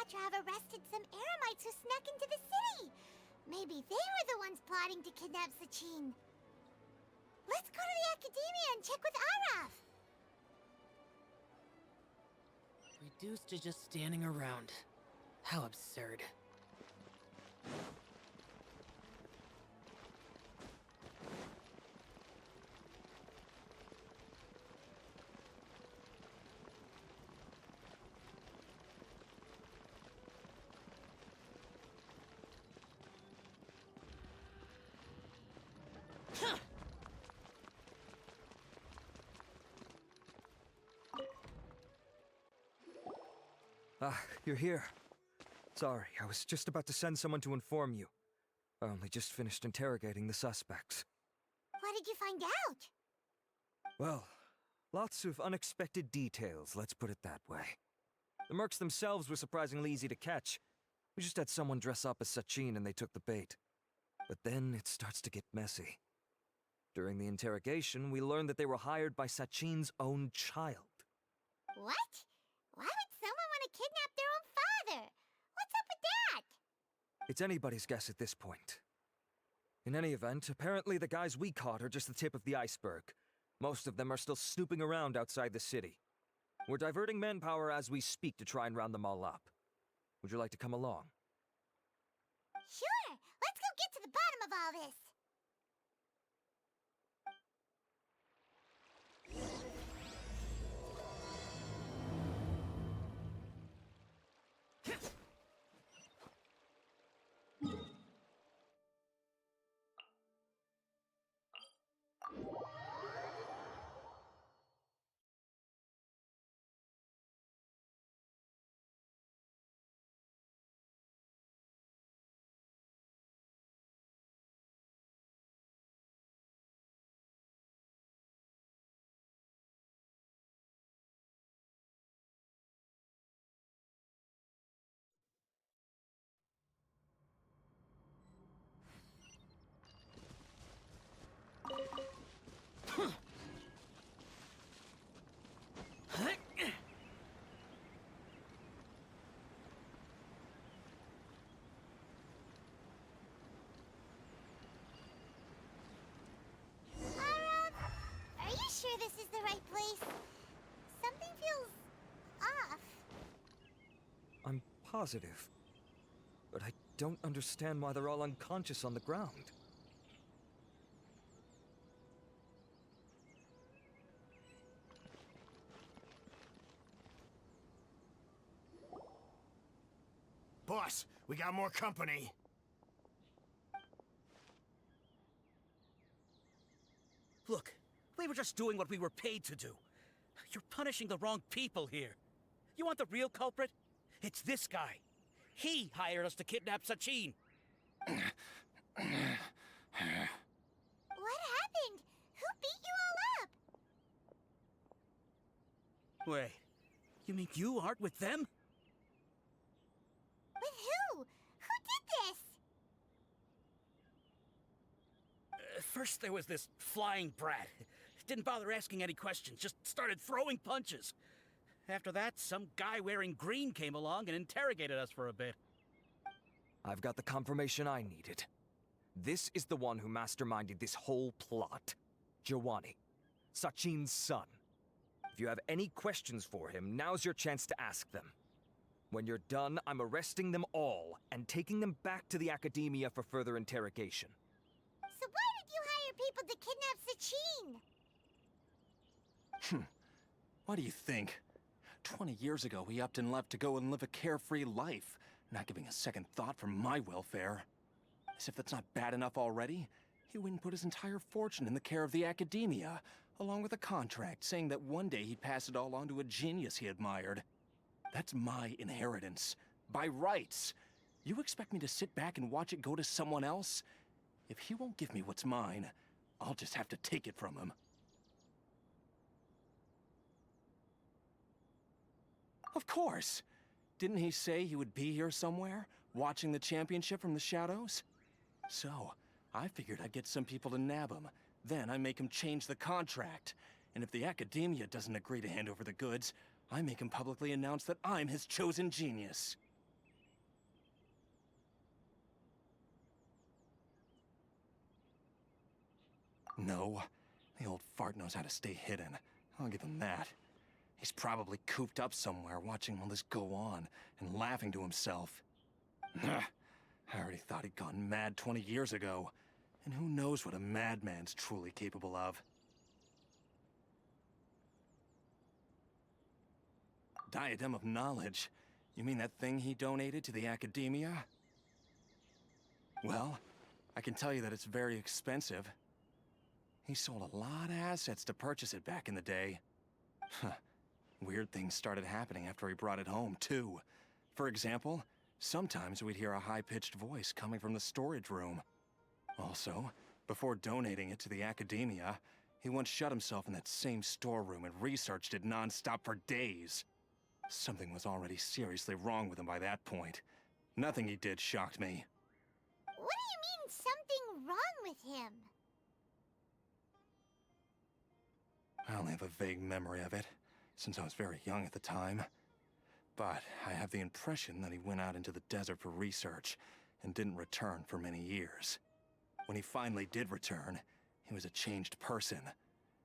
Cleopatra have arrested some Eremites who snuck into the city. Maybe they were the ones plotting to kidnap Sachin. Let's go to the Academia and check with Araf. Reduced to just standing around. How absurd. Ah, you're here. Sorry, I was just about to send someone to inform you. I only just finished interrogating the suspects. What did you find out? Well, lots of unexpected details, let's put it that way. The mercs themselves were surprisingly easy to catch. We just had someone dress up as Sachin and they took the bait. But then it starts to get messy. During the interrogation, we learned that they were hired by Sachin's own child. What? Why would someone want to kidnap their own father? What's up with that? It's anybody's guess at this point. In any event, apparently the guys we caught are just the tip of the iceberg. Most of them are still snooping around outside the city. We're diverting manpower as we speak to try and round them all up. Would you like to come along? Sure, let's go get to the bottom of all this. Are you sure this is the right place? Something feels off. I'm positive. But I don't understand why they're all unconscious on the ground. Boss, we got more company. Look, we were just doing what we were paid to do. You're punishing the wrong people here. You want the real culprit? It's this guy. He hired us to kidnap Sachin. What happened? Who beat you all up? Wait, you mean you aren't with them? With who? Who did this? First there was this flying brat. Didn't bother asking any questions, just started throwing punches. After that, some guy wearing green came along and interrogated us for a bit. I've got the confirmation I needed. This is the one who masterminded this whole plot. Giovanni, Sachin's son. If you have any questions for him, now's your chance to ask them. When you're done, I'm arresting them all and taking them back to the Academia for further interrogation. So why did you hire people to kidnap Sachin? What do you think? 20 years ago, he upped and left to go and live a carefree life, not giving a second thought for my welfare. As if that's not bad enough already, he went and put his entire fortune in the care of the Academia, along with a contract saying that one day he'd pass it all on to a genius he admired. That's my inheritance, by rights. You expect me to sit back and watch it go to someone else? If he won't give me what's mine, I'll just have to take it from him. Of course! Didn't he say he would be here somewhere, watching the championship from the shadows? So, I figured I'd get some people to nab him. Then I make him change the contract. And if the Academia doesn't agree to hand over the goods, I make him publicly announce that I'm his chosen genius. No, the old fart knows how to stay hidden. I'll give him that. He's probably cooped up somewhere watching all this go on and laughing to himself. I already thought he'd gone mad 20 years ago. And who knows what a madman's truly capable of. Diadem of Knowledge? You mean that thing he donated to the Academia? Well, I can tell you that it's very expensive. He sold a lot of assets to purchase it back in the day. Weird things started happening after he brought it home, too. For example, sometimes we'd hear a high-pitched voice coming from the storage room. Also, before donating it to the Academia, he once shut himself in that same storeroom and researched it non-stop for days. Something was already seriously wrong with him by that point. Nothing he did shocked me. What do you mean, something wrong with him? I only have a vague memory of it, since I was very young at the time. But I have the impression that he went out into the desert for research and didn't return for many years. When he finally did return, he was a changed person.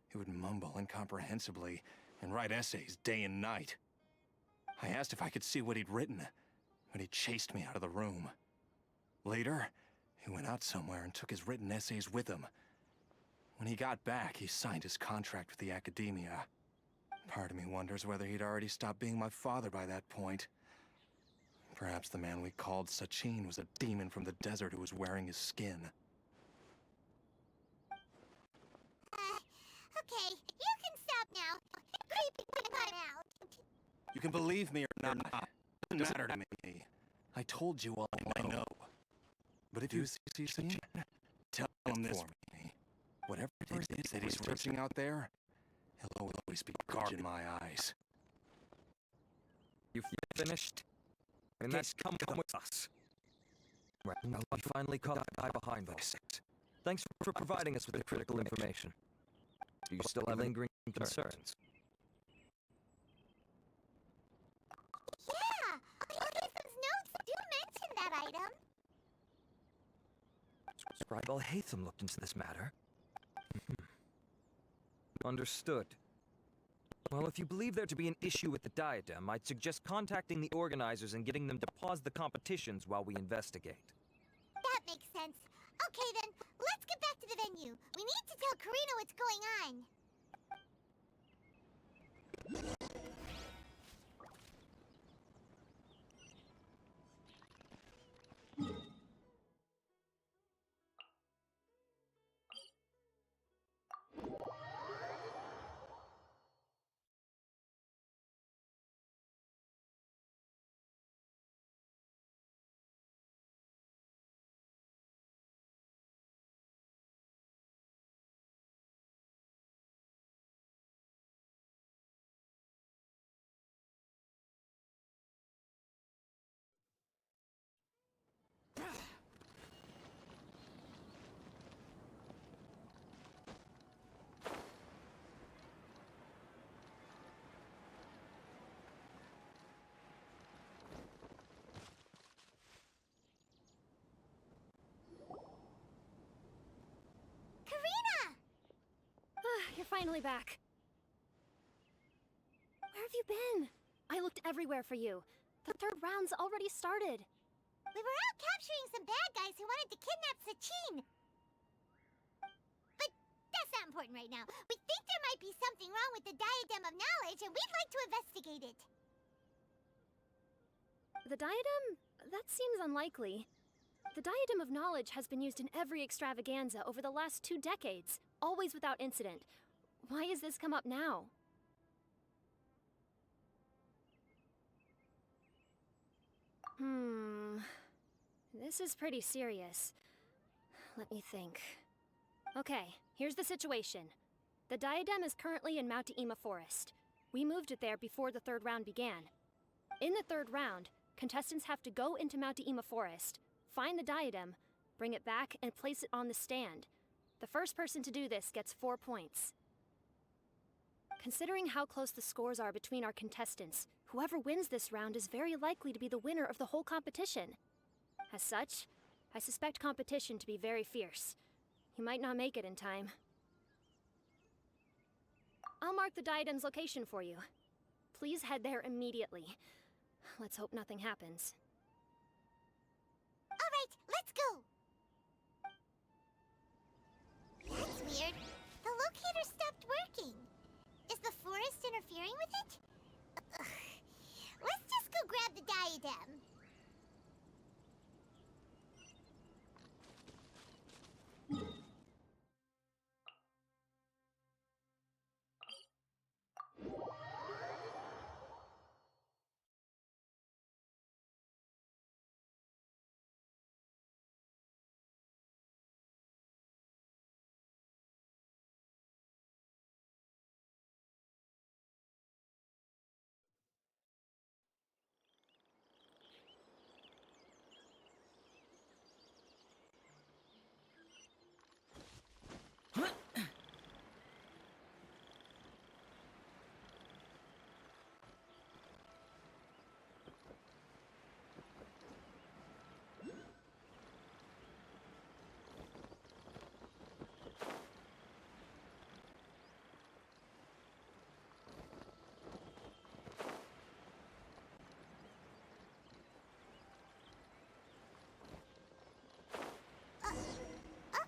He would mumble incomprehensibly and write essays day and night. I asked if I could see what he'd written, but he chased me out of the room. Later, he went out somewhere and took his written essays with him. When he got back, he signed his contract with the Academia. Part of me wonders whether he'd already stopped being my father by that point. Perhaps the man we called Sachin was a demon from the desert who was wearing his skin. Okay, you can stop now. Creeping time out. You can believe me or not, it doesn't matter to me. I told you all I know. But if you see Sachin, tell him this for me. Whatever it is that he's searching out there, he'll always be garbage in my eyes. You finished? And that's come with us. Right, well, we finally caught the guy behind this. Thanks for providing us with the critical information. Do you still have lingering concerns? Yeah, Alhaitham's notes do mention that item. Scribe Alhaitham looked into this matter. Understood. Well, if you believe there to be an issue with the diadem, I'd suggest contacting the organizers and getting them to pause the competitions while we investigate. That makes sense. Okay then, let's get back to the venue. We need to tell Karina what's going on. You're finally back. Where have you been? I looked everywhere for you. The third round's already started. We were out capturing some bad guys who wanted to kidnap Sachin. But that's not important right now. We think there might be something wrong with the Diadem of Knowledge, and we'd like to investigate it. The diadem? That seems unlikely. The Diadem of Knowledge has been used in every extravaganza over the last 2 decades, always without incident. Why has this come up now? This is pretty serious. Let me think. Okay, here's the situation. The diadem is currently in Mount Ima Forest. We moved it there before the third round began. In the third round, contestants have to go into Mount Ima Forest, find the diadem, bring it back, and place it on the stand. The first person to do this gets 4 points. Considering how close the scores are between our contestants, whoever wins this round is very likely to be the winner of the whole competition. As such, I suspect competition to be very fierce. You might not make it in time. I'll mark the diadem's location for you. Please head there immediately. Let's hope nothing happens. All right, let's go. That's weird. The locator stopped working. Is the forest interfering with it? Ugh. Let's just go grab the diadem.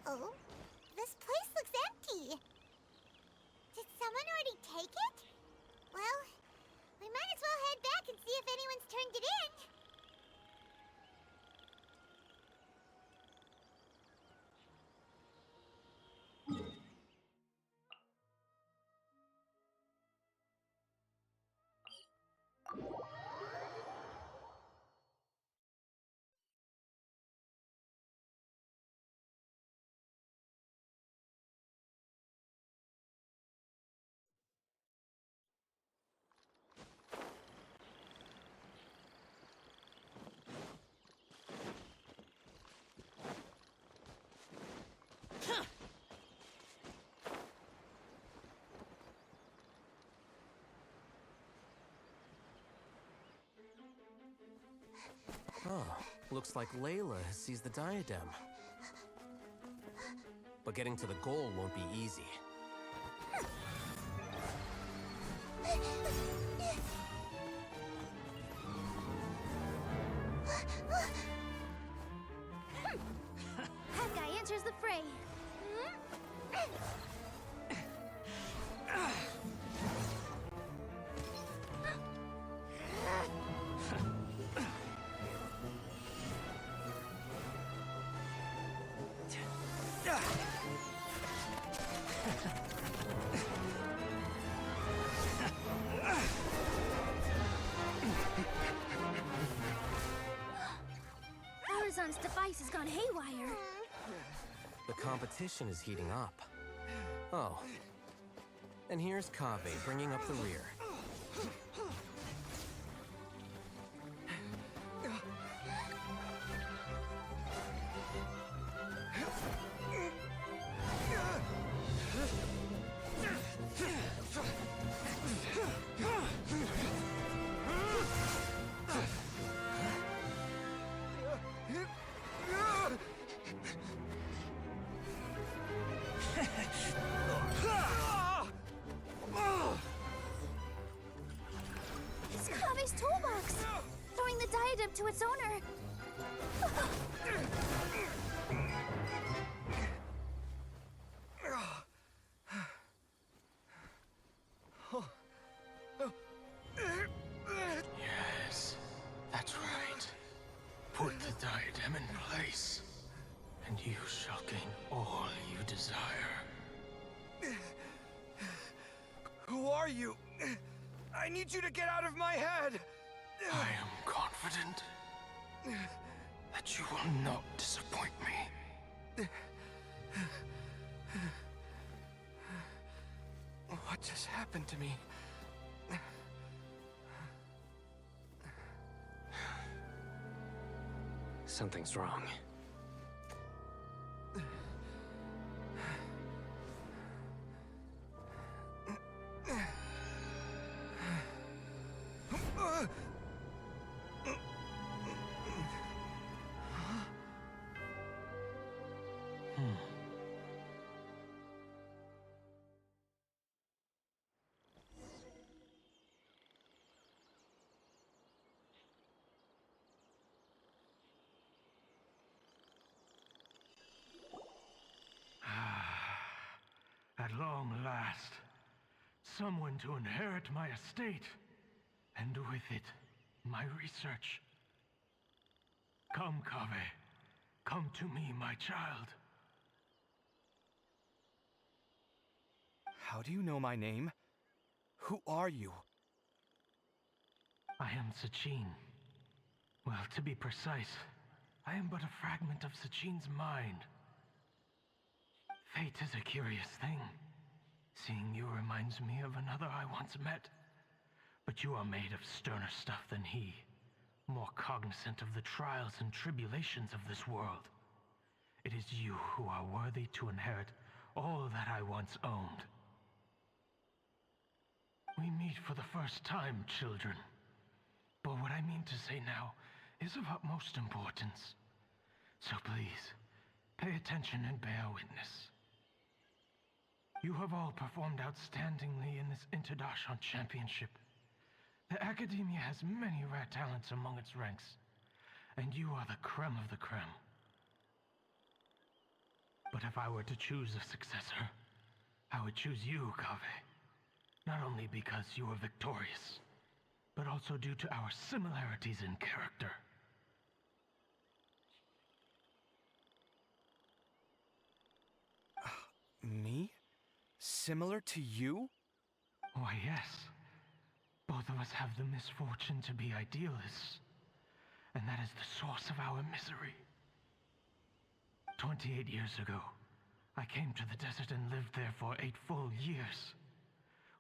Uh-oh. This place looks empty. Did someone already take it? Well, we might as well head back and see if anyone's turned it in. Oh, looks like Layla has seized the diadem. But getting to the goal won't be easy. That guy enters the fray. Arizon's device has gone haywire. The competition is heating up. Oh. And here's Kaveh bringing up the rear. It's Kave's toolbox! Throwing the diadem to its owner! Yes, that's right. Put the diadem in place, and you shall gain all you desire. Who are you? I need you to get out of my head! I am confident that you will not disappoint me. What just happened to me? Something's wrong. someone to inherit my estate, and with it, my research. Come, Kaveh. Come to me, my child. How do you know my name? Who are you? I am Sachin. Well, to be precise, I am but a fragment of Sachin's mind. Fate is a curious thing. Seeing you reminds me of another I once met. But you are made of sterner stuff than he, more cognizant of the trials and tribulations of this world. It is you who are worthy to inherit all that I once owned. We meet for the first time, children. But what I mean to say now is of utmost importance. So please, pay attention and bear witness. You have all performed outstandingly in this Interdashon Championship. The Academia has many rare talents among its ranks, and you are the creme of the creme. But if I were to choose a successor, I would choose you, Kaveh. Not only because you were victorious, but also due to our similarities in character. Me? Similar to you? Why, yes. Both of us have the misfortune to be idealists, and that is the source of our misery. 28 years ago, I came to the desert and lived there for 8 full years.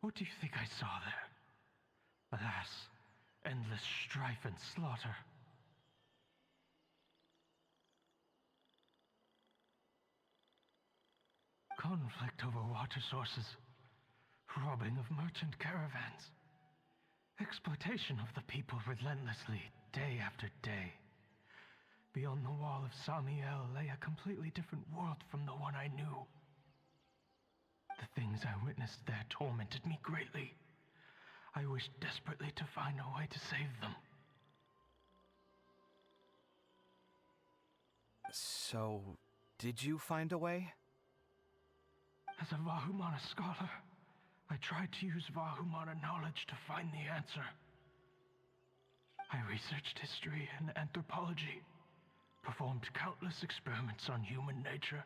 What do you think I saw there? Alas, endless strife and slaughter. Conflict over water sources, robbing of merchant caravans, exploitation of the people relentlessly, day after day. Beyond the wall of Samiel lay a completely different world from the one I knew. The things I witnessed there tormented me greatly. I wished desperately to find a way to save them. So, did you find a way? As a Vahumana scholar, I tried to use Vahumana knowledge to find the answer. I researched history and anthropology, performed countless experiments on human nature,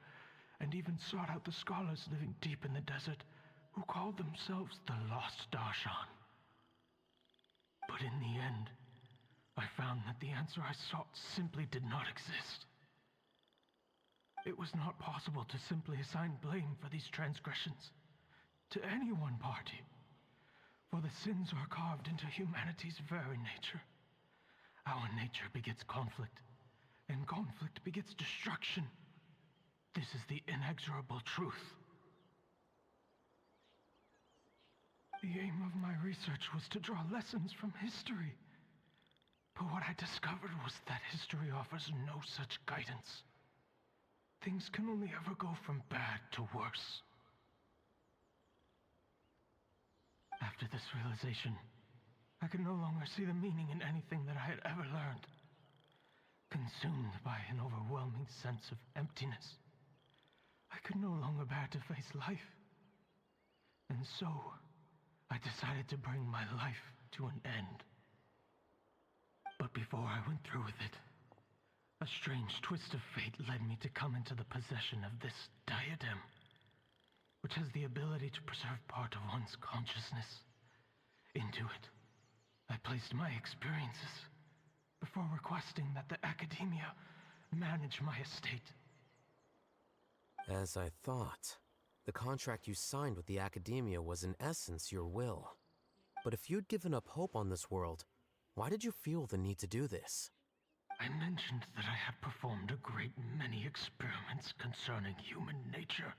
and even sought out the scholars living deep in the desert who called themselves the Lost Darshan. But in the end, I found that the answer I sought simply did not exist. It was not possible to simply assign blame for these transgressions to any one party, for the sins are carved into humanity's very nature. Our nature begets conflict, and conflict begets destruction. This is the inexorable truth. The aim of my research was to draw lessons from history. But what I discovered was that history offers no such guidance. Things can only ever go from bad to worse. After this realization, I could no longer see the meaning in anything that I had ever learned. Consumed by an overwhelming sense of emptiness, I could no longer bear to face life. And so, I decided to bring my life to an end. But before I went through with it, a strange twist of fate led me to come into the possession of this diadem, which has the ability to preserve part of one's consciousness. Into it, I placed my experiences before requesting that the Academia manage my estate. As I thought, the contract you signed with the Academia was in essence your will. But if you'd given up hope on this world, why did you feel the need to do this? I mentioned that I had performed a great many experiments concerning human nature.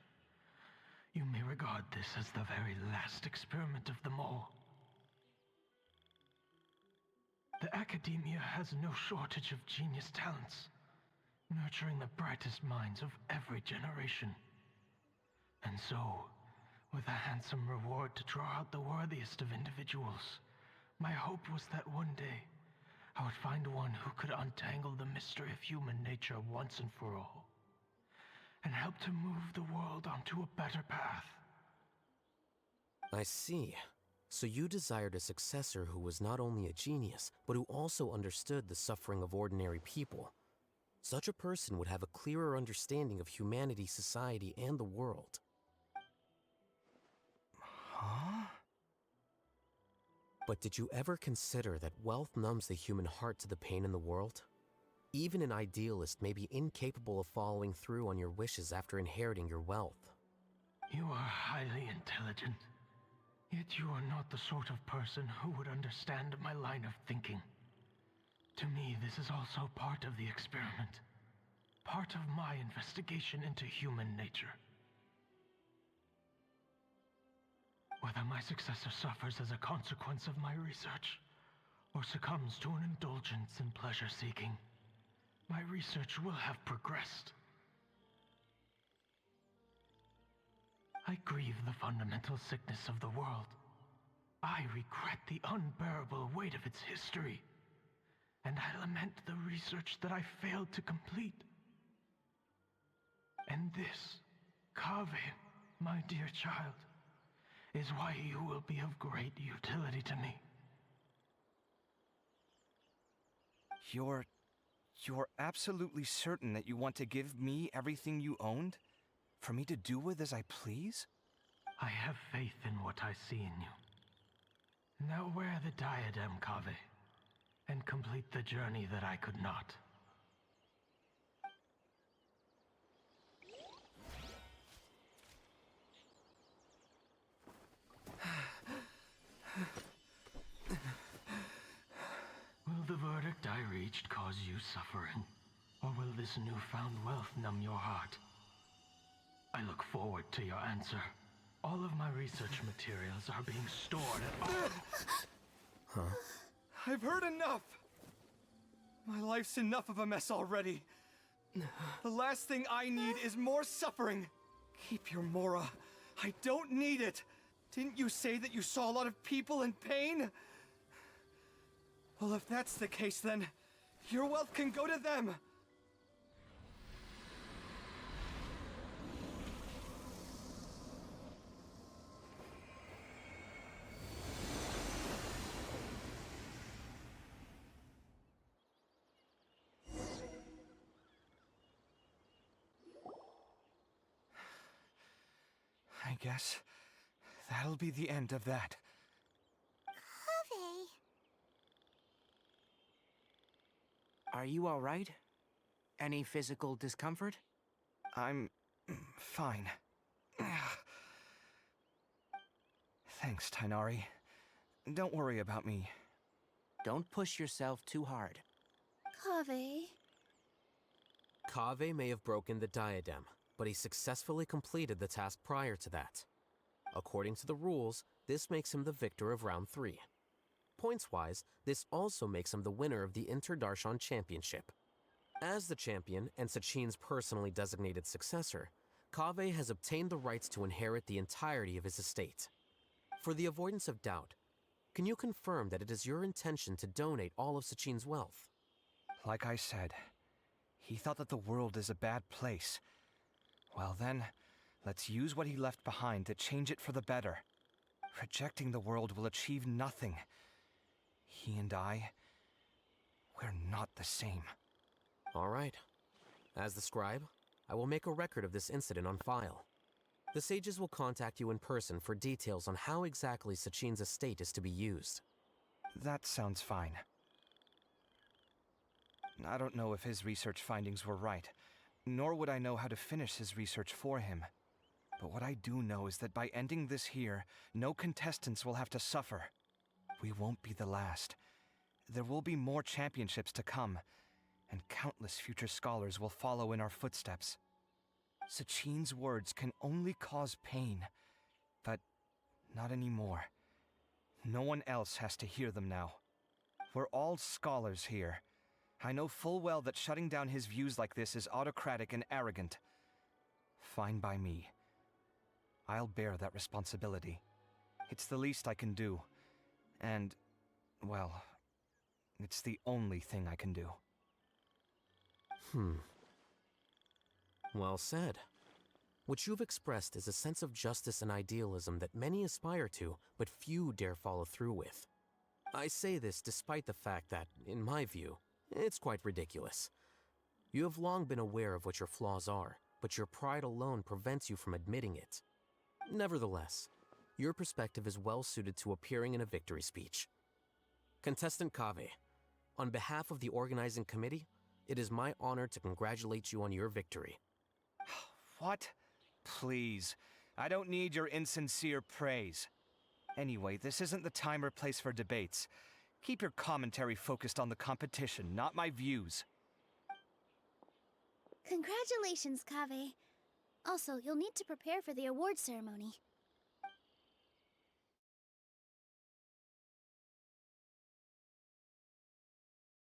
You may regard this as the very last experiment of them all. The Academia has no shortage of genius talents, nurturing the brightest minds of every generation. And so, with a handsome reward to draw out the worthiest of individuals, my hope was that one day, I would find one who could untangle the mystery of human nature once and for all, and help to move the world onto a better path. I see. So you desired a successor who was not only a genius, but who also understood the suffering of ordinary people. Such a person would have a clearer understanding of humanity, society, and the world. Huh? But did you ever consider that wealth numbs the human heart to the pain in the world? Even an idealist may be incapable of following through on your wishes after inheriting your wealth. You are highly intelligent, yet you are not the sort of person who would understand my line of thinking. To me, this is also part of the experiment. Part of my investigation into human nature. Whether my successor suffers as a consequence of my research, or succumbs to an indulgence in pleasure-seeking, my research will have progressed. I grieve the fundamental sickness of the world. I regret the unbearable weight of its history. And I lament the research that I failed to complete. And this, Kaveh, my dear child, is why you will be of great utility to me. You're absolutely certain that you want to give me everything you owned? For me to do with as I please? I have faith in what I see in you. Now wear the diadem, Kaveh, and complete the journey that I could not. Will the verdict I reached cause you suffering? Or will this newfound wealth numb your heart? I look forward to your answer. All of my research materials are being stored at... Huh? I've heard enough! My life's enough of a mess already. The last thing I need is more suffering. Keep your Mora. I don't need it. Didn't you say that you saw a lot of people in pain? Well, if that's the case, then your wealth can go to them. I guess that'll be the end of that. Kaveh. Are you all right? Any physical discomfort? I'm fine. Thanks, Tainari. Don't worry about me. Don't push yourself too hard. Kaveh. Kaveh may have broken the diadem, but he successfully completed the task prior to that. According to the rules, this makes him the victor of round 3. Points-wise, this also makes him the winner of the Inter-Darshan Championship. As the champion and Sachin's personally designated successor, Kaveh has obtained the rights to inherit the entirety of his estate. For the avoidance of doubt, can you confirm that it is your intention to donate all of Sachin's wealth? Like I said, he thought that the world is a bad place. Well then, let's use what he left behind to change it for the better. Rejecting the world will achieve nothing. He and I, we're not the same. All right. As the scribe, I will make a record of this incident on file. The sages will contact you in person for details on how exactly Sachin's estate is to be used. That sounds fine. I don't know if his research findings were right, nor would I know how to finish his research for him. But what I do know is that by ending this here, no contestants will have to suffer. We won't be the last. There will be more championships to come, and countless future scholars will follow in our footsteps. Sachin's words can only cause pain, but not anymore. No one else has to hear them now. We're all scholars here. I know full well that shutting down his views like this is autocratic and arrogant. Fine by me. I'll bear that responsibility. It's the least I can do. And, well, it's the only thing I can do. Well said. What you've expressed is a sense of justice and idealism that many aspire to, but few dare follow through with. I say this despite the fact that, in my view, it's quite ridiculous. You have long been aware of what your flaws are, but your pride alone prevents you from admitting it. Nevertheless, your perspective is well suited to appearing in a victory speech. Contestant Kaveh, on behalf of the organizing committee, it is my honor to congratulate you on your victory. What? Please. I don't need your insincere praise. Anyway, this isn't the time or place for debates. Keep your commentary focused on the competition, not my views. Congratulations, Kaveh. Also, you'll need to prepare for the award ceremony.